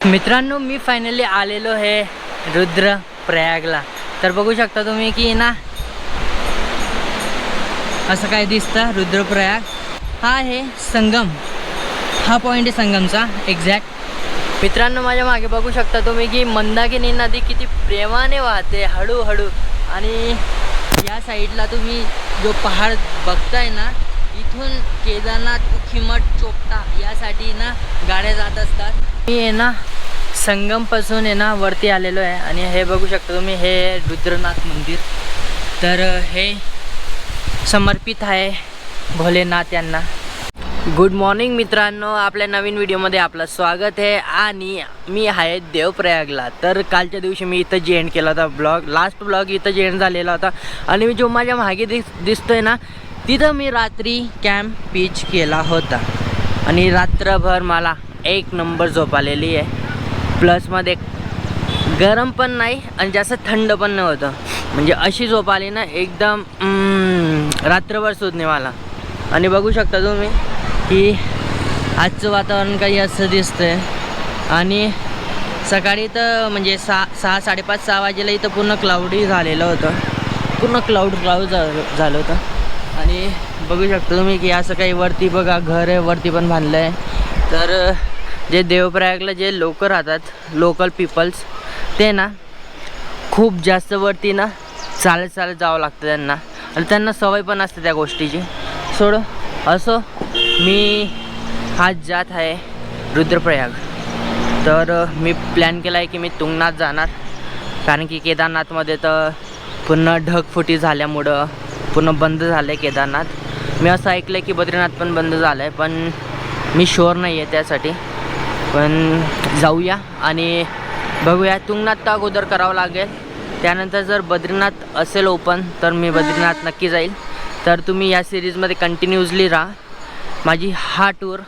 मित्रांनो, मी फायनली आलेलो आहे रुद्रप्रयागला. तर बघू शकता तुम्ही की ना असं काय दिसतं. रुद्रप्रयाग हा आहे संगम, हा पॉईंट आहे संगमचा एक्झॅक्ट. मित्रांनो, माझ्या मागे बघू शकता तुम्ही की मंदाकिनी नदी किती प्रेमाने वाहते हळूहळू. आणि या साईडला तुम्ही जो पहाड बघताय ना, इथून केदारनाथ, उखीमठ, चोपटा यासाठी ना गाड्या जात असतात. मी आहे ना संगमपासून आहे ना वरती आलेलो आहे आणि हे बघू शकता तुम्ही, हे रुद्रनाथ मंदिर. तर हे समर्पित आहे भोलेनाथ यांना. गुड मॉर्निंग मित्रांनो, आपल्या नवीन व्हिडिओमध्ये आपलं स्वागत आहे. आणि मी आहे देवप्रयागला. तर कालच्या दिवशी मी इथं जे एंड केला होता ब्लॉग, लास्ट ब्लॉग इथं जे एंड झालेला होता. आणि मी जो माझ्या मागे दिसतोय ना, तिथं मी रात्री कॅम्प पिच केला होता. आणि रात्रभर मला एक नंबर झोप आलेली आहे. प्लसमध्ये गरम पण नाही आणि जास्त थंड पण नव्हतं. म्हणजे अशी झोप आली ना एकदम रात्रभर सुचणे मला. आणि बघू शकता तुम्ही की आजचं वातावरण काही असं दिसतंय. आणि सकाळी तर म्हणजे 5:30-6 वाजेला इथं पूर्ण क्लाउडी झालेलं होतं, पूर्ण क्लाउड झालं होतं. आणि बघू शकता तुम्ही की असं काही वरती बघा घर आहे, वरती पण बांधलं आहे. तर जे देवप्रयागला जे लोक राहतात, लोकल पीपल्स, ते ना खूप जास्त वरती ना चालत जावं लागतं त्यांना. आणि त्यांना सवय पण असते त्या गोष्टीची. असो मी आज जात आहे रुद्रप्रयाग. तर मी प्लॅन केला आहे की मी तुंगनाथ जाणार, कारण की केदारनाथमध्ये तर पूर्ण ढगफुटी झाल्यामुळं पूर्ण बंद झालं आहे केदारनाथ. मी असं ऐकलं आहे की बद्रीनाथ पण बंद झालं आहे, पण मी शुअर नाही आहे त्यासाठी. पण जाऊया आणि बघूया. तुंगनाथ तर अगोदर करावं लागेल, त्यानंतर जर बद्रीनाथ असेल ओपन तर मी बद्रीनाथ नक्की जाईल. तर तुम्ही या सिरीजमध्ये कंटिन्यूसली राहा. माझी हा टूर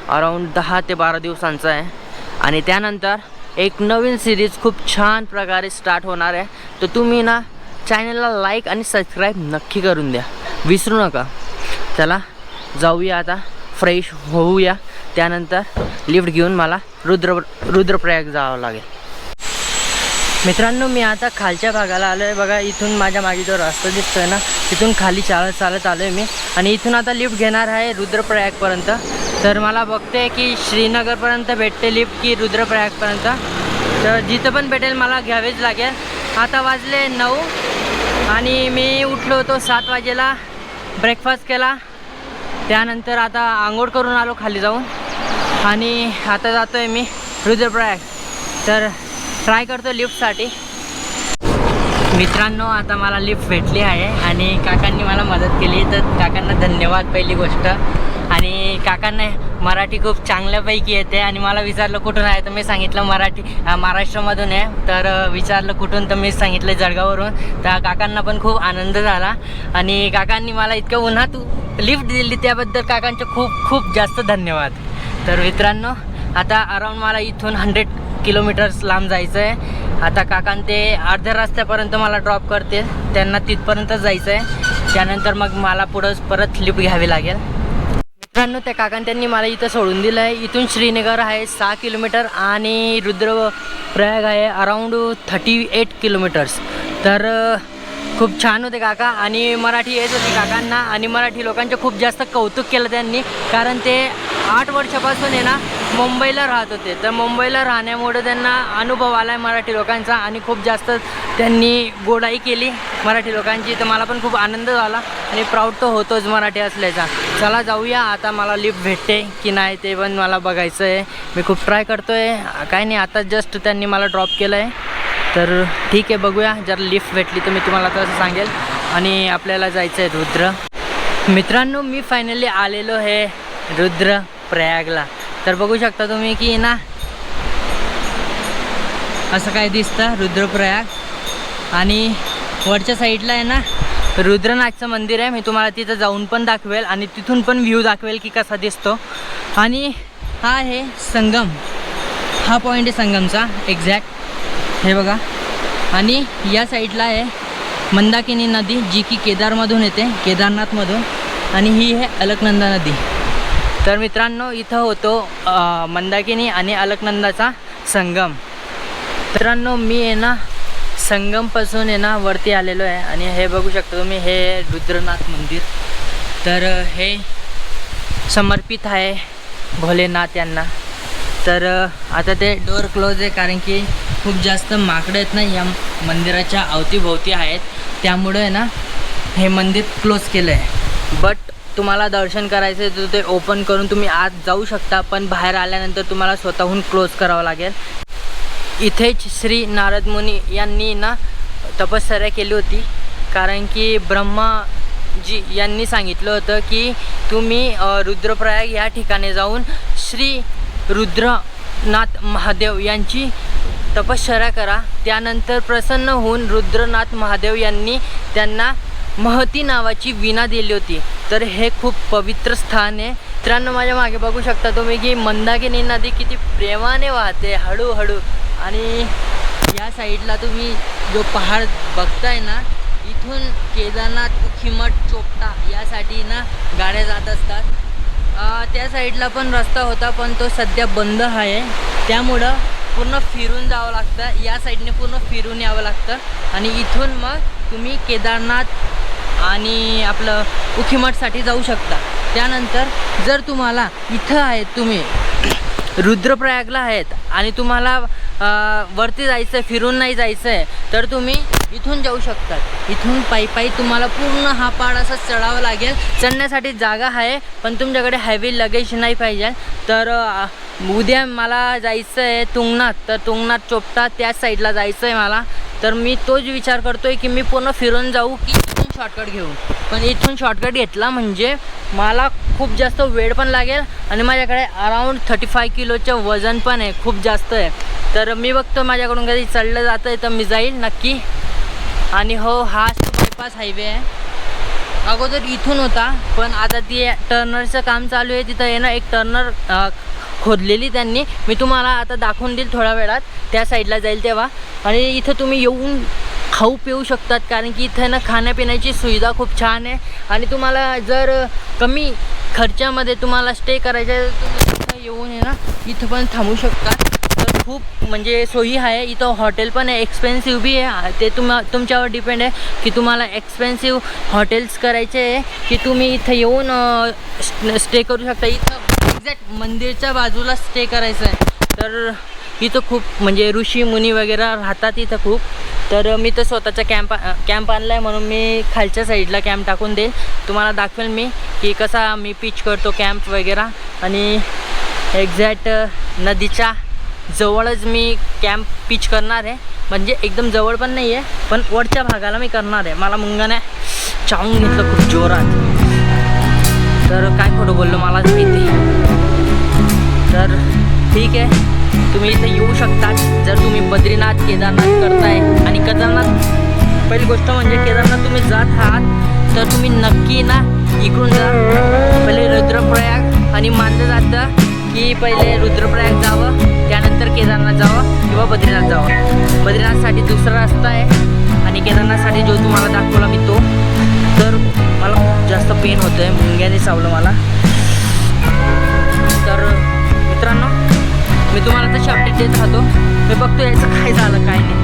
अराऊंड 10 ते 12 दिवसांचा आहे. आणि त्यानंतर एक नवीन सिरीज खूप छान प्रकारे स्टार्ट होणार आहे. तर तुम्ही ना चॅनलला लाईक आणि सबस्क्राईब नक्की करून द्या, विसरू नका. चला जाऊया आता, फ्रेश होऊया. त्यानंतर लिफ्ट घेऊन मला रुद्रप्रयाग जावं लागेल. मित्रांनो, मी आता खालच्या भागाला आलो आहे. बघा, इथून माझ्या मागे जो रस्ता दिसतोय ना, तिथून खाली चालत आलो आहे मी. आणि इथून आता लिफ्ट घेणार आहे रुद्रप्रयागपर्यंत. तर मला बघते की श्रीनगरपर्यंत भेटते लिफ्ट की रुद्रप्रयागपर्यंत. तर जिथं पण भेटेल मला घ्यावेच लागेल. आता वाजले 9 आणि मी उठलो होतो 7 वाजेला, ब्रेकफास्ट केला. त्यानंतर आता आंघोळ करून आलो खाली जाऊन. आणि आता जातो आहे मी रुद्रप्रयाग. तर ट्राय करतो लिफ्टसाठी. मित्रांनो, आता मला लिफ्ट भेटली आहे आणि काकांनी मला मदत केली, तर काकांना धन्यवाद पहिली गोष्ट. आणि काकांना मराठी खूप चांगल्यापैकी येते. आणि मला विचारलं कुठून आहे, तर मी सांगितलं महाराष्ट्रामधून आहे. तर विचारलं कुठून, तर मी सांगितलं जळगाववरून. तर काकांना पण खूप आनंद झाला. आणि काकांनी मला इतक्या उन्हात लिफ्ट दिली, त्याबद्दल काकांचे खूप खूप जास्त धन्यवाद. तर मित्रांनो, आता अराऊंड मला इथून 100 किलोमीटर्स लांब जायचं आहे. आता काकां ते अर्ध्या रस्त्यापर्यंत मला ड्रॉप करते, त्यांना तिथपर्यंतच जायचं आहे. त्यानंतर मग मला पुढं परत लिफ्ट घ्यावी लागेल. मित्रांनो, त्या त्यांनी मला इथं सोडून दिलं आहे. इथून श्रीनगर आहे 6 किलोमीटर आणि रुद्रप्रयाग आहे अराऊंड 38 किलोमीटर्स. तर खूप छान होते काका. आणि मराठी येत होती काकांना. आणि मराठी लोकांचे खूप जास्त कौतुक केलं त्यांनी, कारण ते 8 वर्षापासून आहे ना मुंबईला राहत होते. तर मुंबईला राहण्यामुळे त्यांना अनुभव आला आहे मराठी लोकांचा. आणि खूप जास्त त्यांनी गोडाई केली मराठी लोकांची. तर मला पण खूप आनंद झाला आणि प्राऊड तर होतोच मराठी असल्याचा. चला जाऊया. आता मला लिफ्ट भेटते की नाही ते पण मला बघायचं आहे. मी खूप ट्राय करतो आहे. काय नाही, आता जस्ट त्यांनी मला ड्रॉप केलं आहे. तर ठीक आहे, बघूया. जर लिफ्ट भेटली तर मी तुम्हाला तसं सांगेल. आणि आपल्याला जायचं आहे रुद्र. मित्रांनो, मी फायनली आलेलो आहे रुद्रप्रयागला. तर बघू शकता तुम्ही की ना असं काय दिसतं रुद्रप्रयाग. आणि वरच्या साईडला आहे ना रुद्रनाथचं मंदिर आहे. मी तुम्हाला तिथं जाऊन पण दाखवेल आणि तिथून पण व्ह्यू दाखवेल की कसा दिसतो. आणि हा आहे संगम, हा पॉईंट आहे संगमचा एक्झॅक्ट. हे बघा. आणि या साईडला आहे मंदाकिनी नदी, जी की केदारमधून येते, केदारनाथमधून. आणि ही आहे अलकनंदा नदी. तर मित्रांनो, इथं होतो मंदाकिनी आणि अलकनंदाचा संगम. मित्रांनो मी आहे ना संगमपासून आहे ना वरती आलेलो आहे आणि हे बघू शकता तुम्ही, हे रुद्रनाथ मंदिर. तर हे समर्पित आहे भोलेनाथ यांना. तर आता ते डोअर क्लोज आहे कारण की खूप जास्त माकडं आहेत ना या मंदिराच्या अवतीभोवती आहेत, त्यामुळे आहे ना हे मंदिर क्लोज केलं आहे. बट तुम्हाला दर्शन करायचं आहे तर ते ओपन करून तुम्ही आत जाऊ शकता, पण बाहेर आल्यानंतर तुम्हाला स्वतःहून क्लोज करावं लागेल. इथेच श्री नारद मुनी यांनी ना तपश्चर्या केली होती, कारण की ब्रह्माजी यांनी सांगितलं होतं की तुम्ही रुद्रप्रयाग या ठिकाणी जाऊन श्री रुद्रनाथ महादेव यांची तपश्चर्या करा. त्यानंतर प्रसन्न होऊन रुद्रनाथ महादेव यांनी त्यांना महती नावाची वीणा दिली होती. तर हे खूप पवित्र स्थान आहे. मित्रांनो माझ्या मागे बघू शकता तुम्ही की मंदाकिनी नदी किती प्रेमाने वाहते हळूहळू. आणि या साईडला तुम्ही जो पहाड बघताय ना, इथून केदारनाथ, उखीमठ, चोपटा यासाठी ना गाड्या जात असतात. त्या साईडला पण रस्ता होता पण तो सध्या बंद आहे, त्यामुळं पूर्ण फिरून जावं लागतं. या साईडने पूर्ण फिरून यावं लागतं आणि इथून मग तुम्ही केदारनाथ आणि आपलं उखीमठसाठी जाऊ शकता. त्यानंतर जर तुम्हाला इथं आहेत, तुम्ही रुद्रप्रयागला आहेत आणि तुम्हाला वरती जायचं आहे, फिरून नाही जायचं आहे, तर तुम्ही इथून जाऊ शकतात. इथून पायी तुम्हाला पूर्ण हा पहाड असा चढावं लागेल. चढण्यासाठी जागा आहे पण तुमच्याकडे हेवी लगेज नाही पाहिजे. तर उद्या मला जायचं आहे तुंगनाथ, तर तुंगनाथ चोपटा त्याच साईडला जायचं आहे मला. तर मी तोच विचार करतो आहे की मी पूर्ण फिरून जाऊ की इथून शॉर्टकट घेऊ. पण इथून शॉर्टकट घेतला म्हणजे मला खूप जास्त वेळ पण लागेल आणि माझ्याकडे अराऊंड 35 किलोचं वजन पण आहे, खूप जास्त आहे. तर मी बघतो माझ्याकडून कधी चढलं जातं आहे तर मी जाईल नक्की. आणि हो, हा बायपास हायवे आहे. अगोदर इथून होता पण आता ती टर्नरचं काम चालू आहे. तिथं आहे ना एक टर्नर खोदलेली त्यांनी, मी तुम्हाला आता दाखवून देईल थोड्या वेळात, त्या साईडला जाईल तेव्हा. आणि इथं तुम्ही येऊन खाऊ पिऊ शकतात कारण की इथं ना खाण्यापिण्याची सुविधा खूप छान आहे. आणि तुम्हाला जर कमी खर्चामध्ये तुम्हाला स्टे करायचं आहे तर तुम्ही इथं येऊन आहे ना इथं पण थांबू शकतात. तर खूप म्हणजे सोयी आहे. इथं हॉटेल पण आहे, एक्सपेन्सिव्ह बी आहे. ते तुमच्यावर डिपेंड आहे की तुम्हाला एक्सपेन्सिव्ह हॉटेल्स करायचे आहे की तुम्ही इथं येऊन स्टे करू शकता. इथं एक्झॅक्ट मंदिरच्या बाजूला स्टे करायचं आहे. तर इथं खूप म्हणजे ऋषी मुनी वगैरे राहतात इथं खूप. तर मी तर स्वतःचा कॅम्प आणला आहे म्हणून मी खालच्या साईडला कॅम्प टाकून देईल. तुम्हाला दाखवेल मी की कसा मी पिच करतो कॅम्प वगैरे. आणि एक्झॅक्ट नदीच्या जवळच मी कॅम्प पिच करणार आहे, म्हणजे एकदम जवळ पण नाही आहे पण वरच्या भागाला मी करणार आहे. मला मुंगाने चावून घेतलं खूप जोरात, तर काय खोटं बोललो मलाच माहिती. तर ठीक आहे, तुम्ही इथं येऊ शकता जर तुम्ही बद्रीनाथ केदारनाथ करताय. आणि केदारनाथ पहिली गोष्ट म्हणजे केदारनाथ तुम्ही जात आहात तर तुम्ही नक्की ना इकडून जा. पहिले रुद्रप्रयाग, आणि मानलं जातं की पहिले रुद्रप्रयाग जावं त्यानंतर केदारनाथ जावं किंवा बद्रीनाथ जावं. बद्रीनाथसाठी दुसरा रस्ता आहे आणि केदारनाथसाठी जो तुम्हाला दाखवला मी तो. तर मला खूप जास्त पेन होतं आहे, मुंग्याने चावलं मला. तर मित्रांनो मी तुम्हाला तशी अपडेट देत राहतो. मी बघतो याचं काय झालं काय नाही.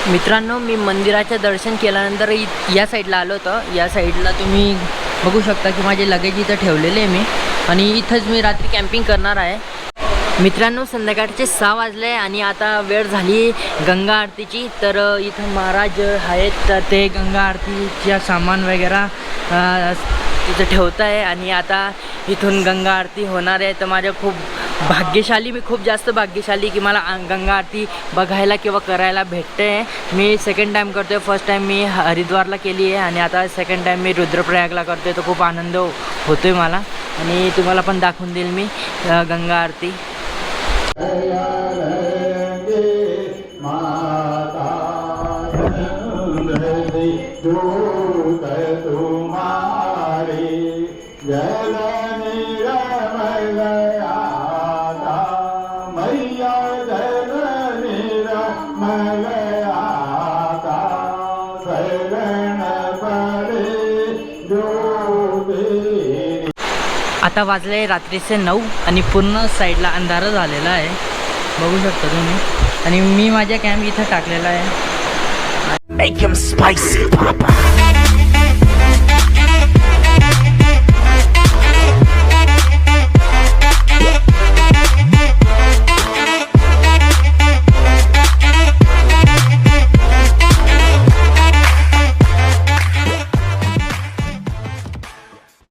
मित्रांनो मी मंदिराचं दर्शन केल्यानंतर या साईडला आलो होतो. या साईडला तुम्ही बघू शकता की माझे लगेज इथं ठेवलेले आहे मी, आणि इथंच मी रात्री कॅम्पिंग करणार आहे. मित्रांनो, संध्याकाळचे 6 वाजले आणि आता वेळ झाली गंगा आरतीची. तर इथं महाराज आहेत, तर ते गंगा आरतीच्या सामान वगैरे तिथं ठेवत आहे आणि आता इथून गंगा आरती होणार आहे. तर माझ्या मी खूप जास्त भाग्यशाली की मला गंगा आरती बघायला किंवा करायला भेटते. मी सेकंड टाईम करतो आहे. फर्स्ट टाईम मी हरिद्वारला केली आहे आणि आता सेकंड टाईम मी रुद्रप्रयागला करतो आहे. तर खूप आनंद होतो आहे मला, आणि तुम्हाला पण दाखवून देईल मी गंगा आरती. आता वाजले रात्रीचे 9 आणि पूर्ण साईडला अंधार झालेला आहे, बघू शकता तुम्ही. आणि मी माझ्या कॅम्प इथं टाकलेला आहे. Make him spicy, Papa.